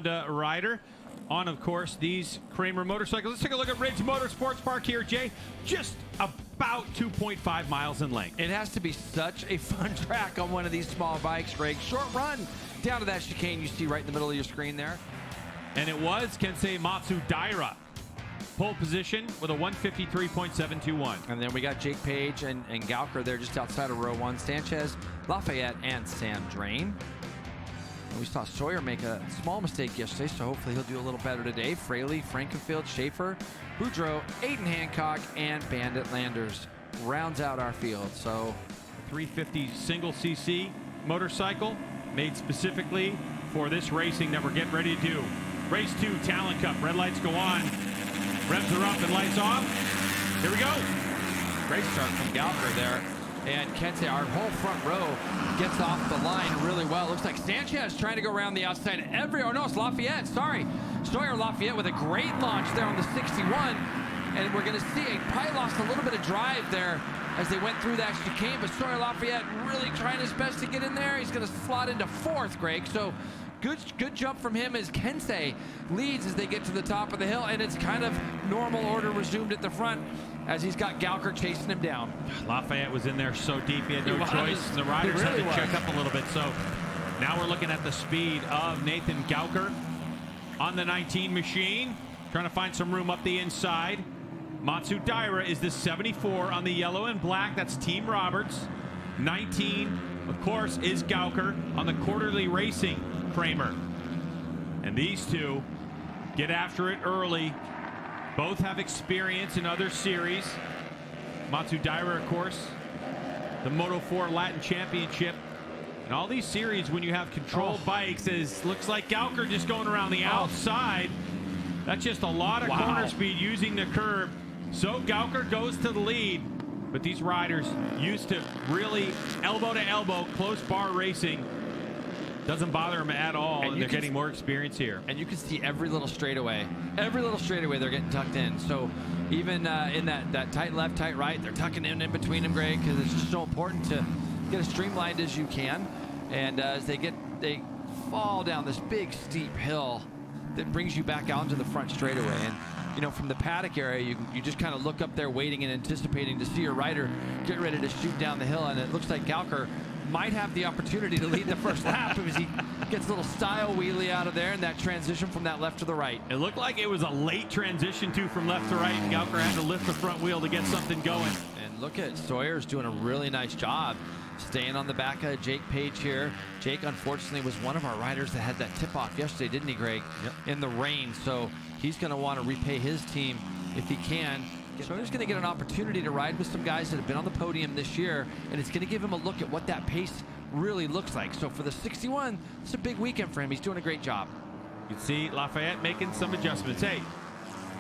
Honda rider on, of course, these Kramer motorcycles. Let's take a look at Ridge Motorsports Park here, Jay. Just about 2.5 miles in length. It has to be such a fun track on one of these small bikes, Greg. Short run down to that chicane you see right in the middle of your screen there. And it was Kensei Matsudaira. Pole position with a 153.721. And then we got Jake Page and Gauker there just outside of row 1. Sanchez, Lafayette, and Sam Drain. And we saw Sawyer make a small mistake yesterday, so hopefully he'll do a little better today. Fraley, Frankenfield, Schaefer, Boudreaux, Aiden Hancock, and Bandit Landers rounds out our field. So 350 single CC motorcycle made specifically for this racing that we're getting ready to do. Race 2, Talent Cup. Red lights go on. Revs are up and lights off. Here we go. Great start from Gauker there. And Kensei, our whole front row, gets off the line really well. Looks like Sanchez trying to go around the outside. Oh no, it's Lafayette, sorry. Sawyer Lafayette with a great launch there on the 61. And we're gonna see, he probably lost a little bit of drive there as they went through that chicane, but Sawyer Lafayette really trying his best to get in there. He's gonna slot into 4th, Greg. So good jump from him as Kensei leads as they get to the top of the hill, and it's kind of normal order resumed at the front as he's got Gauker chasing him down. Lafayette was in there so deep he had no choice. The riders had to check up a little bit. So now we're looking at the speed of Nathan Gauker on the 19 machine, trying to find some room up the inside. Matsudaira is the 74 on the yellow and black. That's Team Roberts. 19, of course, is Gauker on the quarterly racing Kramer. And these two get after it early. Both have experience in other series. Matsudaira, of course, the Moto4 Latin Championship. And all these series, when you have controlled bikes, looks like Gauker just going around the outside. That's just a lot of corner speed using the curb. So Gauker goes to the lead. But these riders used to really elbow to elbow, close bar racing. Doesn't bother them at all, and they're getting more experience here. And you can see every little straightaway they're getting tucked in. So even in that tight left, tight right, they're tucking in between them, Greg, because it's just so important to get as streamlined as you can. And as they fall down this big steep hill that brings you back out into the front straightaway. And you know, from the paddock area, you just kind of look up there waiting and anticipating to see your rider get ready to shoot down the hill. And it looks like Gauker might have the opportunity to lead the first lap as he gets a little style wheelie out of there and that transition from that left to the right. It looked like it was a late transition too from left to right, and Gauker had to lift the front wheel to get something going. And look at Sawyer's doing a really nice job staying on the back of Jake Page here. Jake, unfortunately, was one of our riders that had that tip-off yesterday, didn't he, Greg? Yep. In the rain, so he's going to want to repay his team if he can. Sawyer's going to get an opportunity to ride with some guys that have been on the podium this year, and it's going to give him a look at what that pace really looks like. So for the 61, it's a big weekend for him. He's doing a great job. You can see Lafayette making some adjustments. Hey,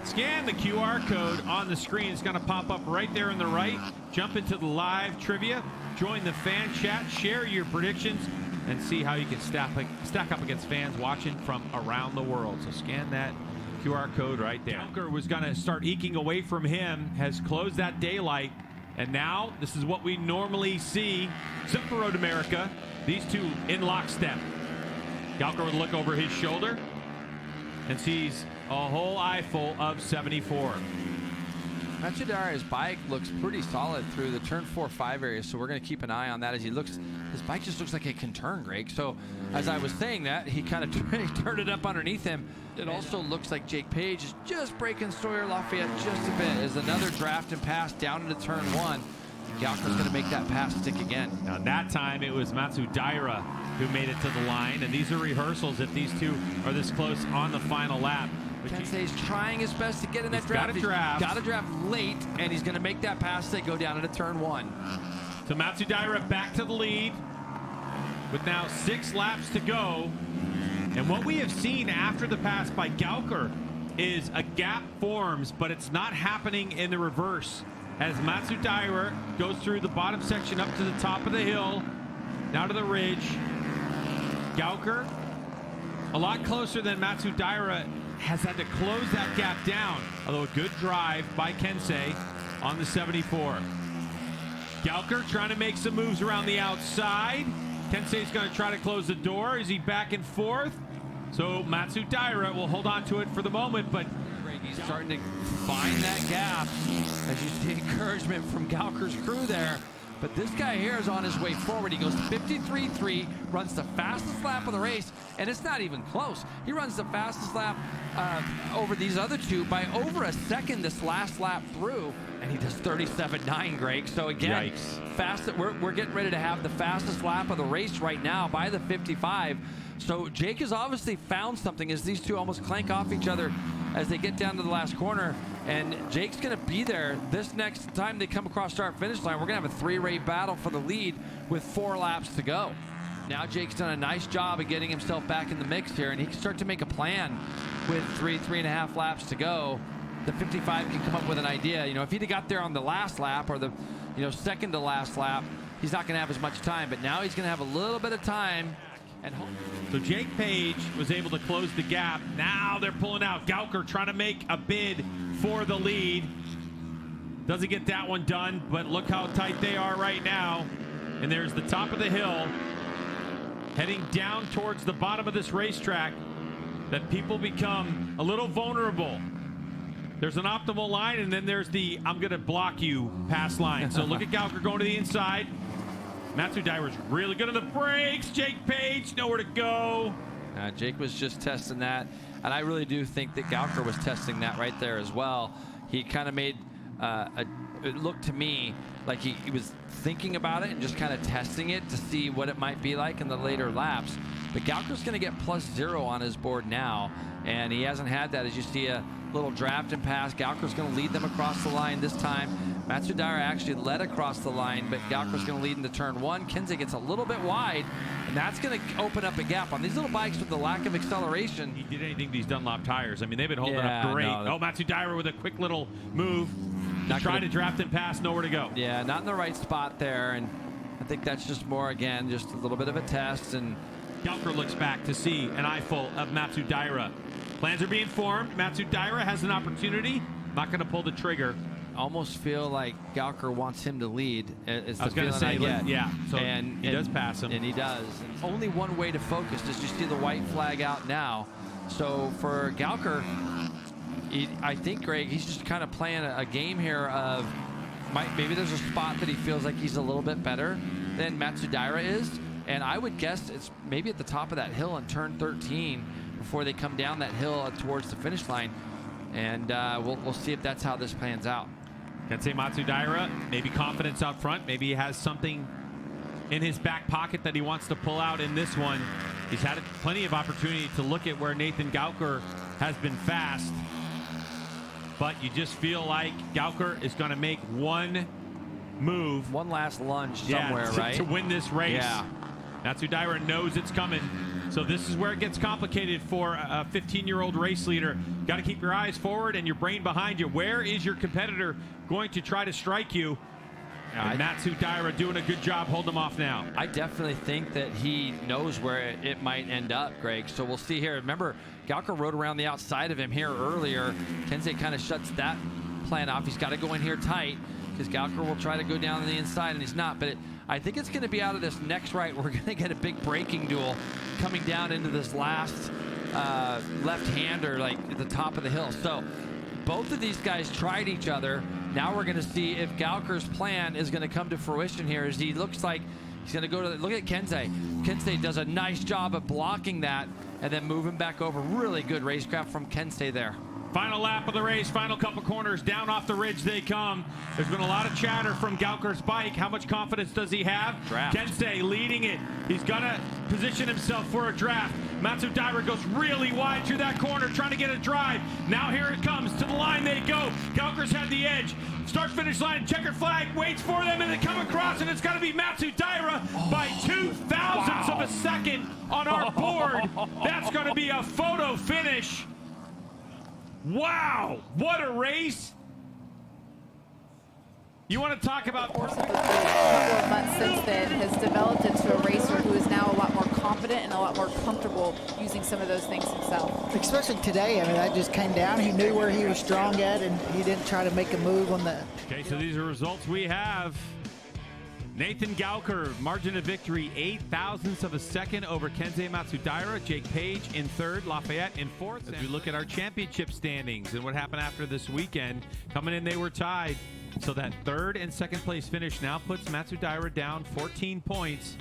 scan the QR code on the screen. It's going to pop up right there on the right. Jump into the live trivia. Join the fan chat. Share your predictions and see how you can stack up against fans watching from around the world. So scan that QR code right there. Gauker was going to start eking away from him, has closed that daylight, and now this is what we normally see. Except for MotoAmerica, these two in lockstep. Gauker would look over his shoulder and sees a whole eyeful of 74. Matsudaira's bike looks pretty solid through the turn 4-5 area, so we're going to keep an eye on that as he looks. His bike just looks like it can turn, Greg. So as I was saying that, he kind of turned it up underneath him. It also looks like Jake Page is just breaking Sawyer Lafayette just a bit as another draft and pass down into turn 1. Gauker's going to make that pass stick again. Now that time it was Matsudaira who made it to the line, and these are rehearsals if these two are this close on the final lap. Kensei's trying his best to get in that draft. He's got to draft late, and he's going to make that pass that go down into turn 1. So Matsudaira back to the lead with now 6 laps to go. And what we have seen after the pass by Gauker is a gap forms, but it's not happening in the reverse. As Matsudaira goes through the bottom section up to the top of the hill, down to the ridge. Gauker, a lot closer than Matsudaira, has had to close that gap down, although a good drive by Kensei on the 74. Gauker trying to make some moves around the outside. Kensei's going to try to close the door. Is he back and forth? So Matsudaira will hold on to it for the moment, but he's starting to find that gap as you see encouragement from Gauker's crew there. But this guy here is on his way forward. He goes 53.3, runs the fastest lap of the race, and it's not even close. He runs the fastest lap over these other two by over a second this last lap through, and he does 37.9, Greg. So again, we're getting ready to have the fastest lap of the race right now by the 55. So Jake has obviously found something as these two almost clank off each other as they get down to the last corner. And Jake's going to be there this next time they come across start-finish line. We're going to have a three-way battle for the lead with 4 laps to go. Now Jake's done a nice job of getting himself back in the mix here, and he can start to make a plan with 3.5 laps to go. The 55 can come up with an idea. You know, if he'd have got there on the last lap or the, second to last lap, he's not going to have as much time. But now he's going to have a little bit of time. So Jake Page was able to close the gap. Now they're pulling out. Gauker trying to make a bid for the lead. Doesn't get that one done, but look how tight they are right now. And there's the top of the hill, heading down towards the bottom of this racetrack, that people become a little vulnerable. There's an optimal line, and then there's the I'm going to block you pass line. So look at Gauker going to the inside. Matsudaira's really good on the brakes. Jake Page, nowhere to go. Jake was just testing that, and I really do think that Gauker was testing that right there as well. He kind of made it look to me like he was thinking about it and just kind of testing it to see what it might be like in the later laps. But Gauker's going to get +0 on his board now, and he hasn't had that. As you see a little draft and pass, Gauker's going to lead them across the line this time. Matsudaira actually led across the line, but Gauker's going to lead into turn 1. Kensei gets a little bit wide, and that's going to open up a gap. On these little bikes with the lack of acceleration. He did anything to these Dunlop tires. I mean, they've been holding up great. Oh, Matsudaira with a quick little move. Trying to draft and pass, nowhere to go. Yeah, not in the right spot there, and I think that's just more, again, just a little bit of a test. And Gauker looks back to see an eyeful of Matsudaira. Plans are being formed. Matsudaira has an opportunity. Not going to pull the trigger. Almost feel like Gauker wants him to lead. Is the feeling I get. Yeah, so he does pass him. And he does. And only one way to focus is you see the white flag out now. So for Gauker, I think, Greg, he's just kind of playing a game here of maybe there's a spot that he feels like he's a little bit better than Matsudaira is. And I would guess it's maybe at the top of that hill in turn 13 before they come down that hill towards the finish line. And we'll see if that's how this plans out. Kensei Matsudaira, maybe confidence out front. Maybe he has something in his back pocket that he wants to pull out in this one. He's had plenty of opportunity to look at where Nathan Gauker has been fast. But you just feel like Gauker is going to make one move. One last lunge somewhere, right? To win this race. Yeah. Matsudaira knows it's coming. So this is where it gets complicated for a 15-year-old race leader. Got to keep your eyes forward and your brain behind you. Where is your competitor going to try to strike you? And Matsudaira doing a good job holding him off now. I definitely think that he knows where it might end up, Greg. So we'll see here. Remember, Gauker rode around the outside of him here earlier. Kensei kind of shuts that plan off. He's got to go in here tight because Gauker will try to go down on the inside, and he's not. But I think it's going to be out of this next right. We're going to get a big braking duel coming down into this last left-hander, like at the top of the hill. So both of these guys tried each other. Now we're going to see if Gauker's plan is going to come to fruition here, as he looks like he's going to go to look at Kensei. Kensei does a nice job of blocking that and then moving back over. Really good racecraft from Kensei there. Final lap of the race, final couple corners, down off the ridge they come. There's been a lot of chatter from Gauker's bike. How much confidence does he have? Draft. Kensei leading it. He's gonna position himself for a draft. Matsudaira goes really wide through that corner, trying to get a drive. Now here it comes, to the line they go. Gauker's had the edge. Start-finish line, checkered flag, waits for them, and they come across, and it's gonna be Matsudaira by 2/1000ths of a second on our board. That's gonna be a photo finish. Wow, what a race. You want to talk about... A couple of months since then has developed into a racer who is now a lot more confident and a lot more comfortable using some of those things himself. Especially today, I mean, that just came down. He knew where he was strong at, and he didn't try to make a move on the... Okay, so these are results we have. Nathan Gauker, margin of victory, 0.08 of a second over Kensei Matsudaira. Jake Page in third, Lafayette in fourth. As we look at our championship standings and what happened after this weekend, coming in they were tied. So that third and second place finish now puts Matsudaira down 14 points.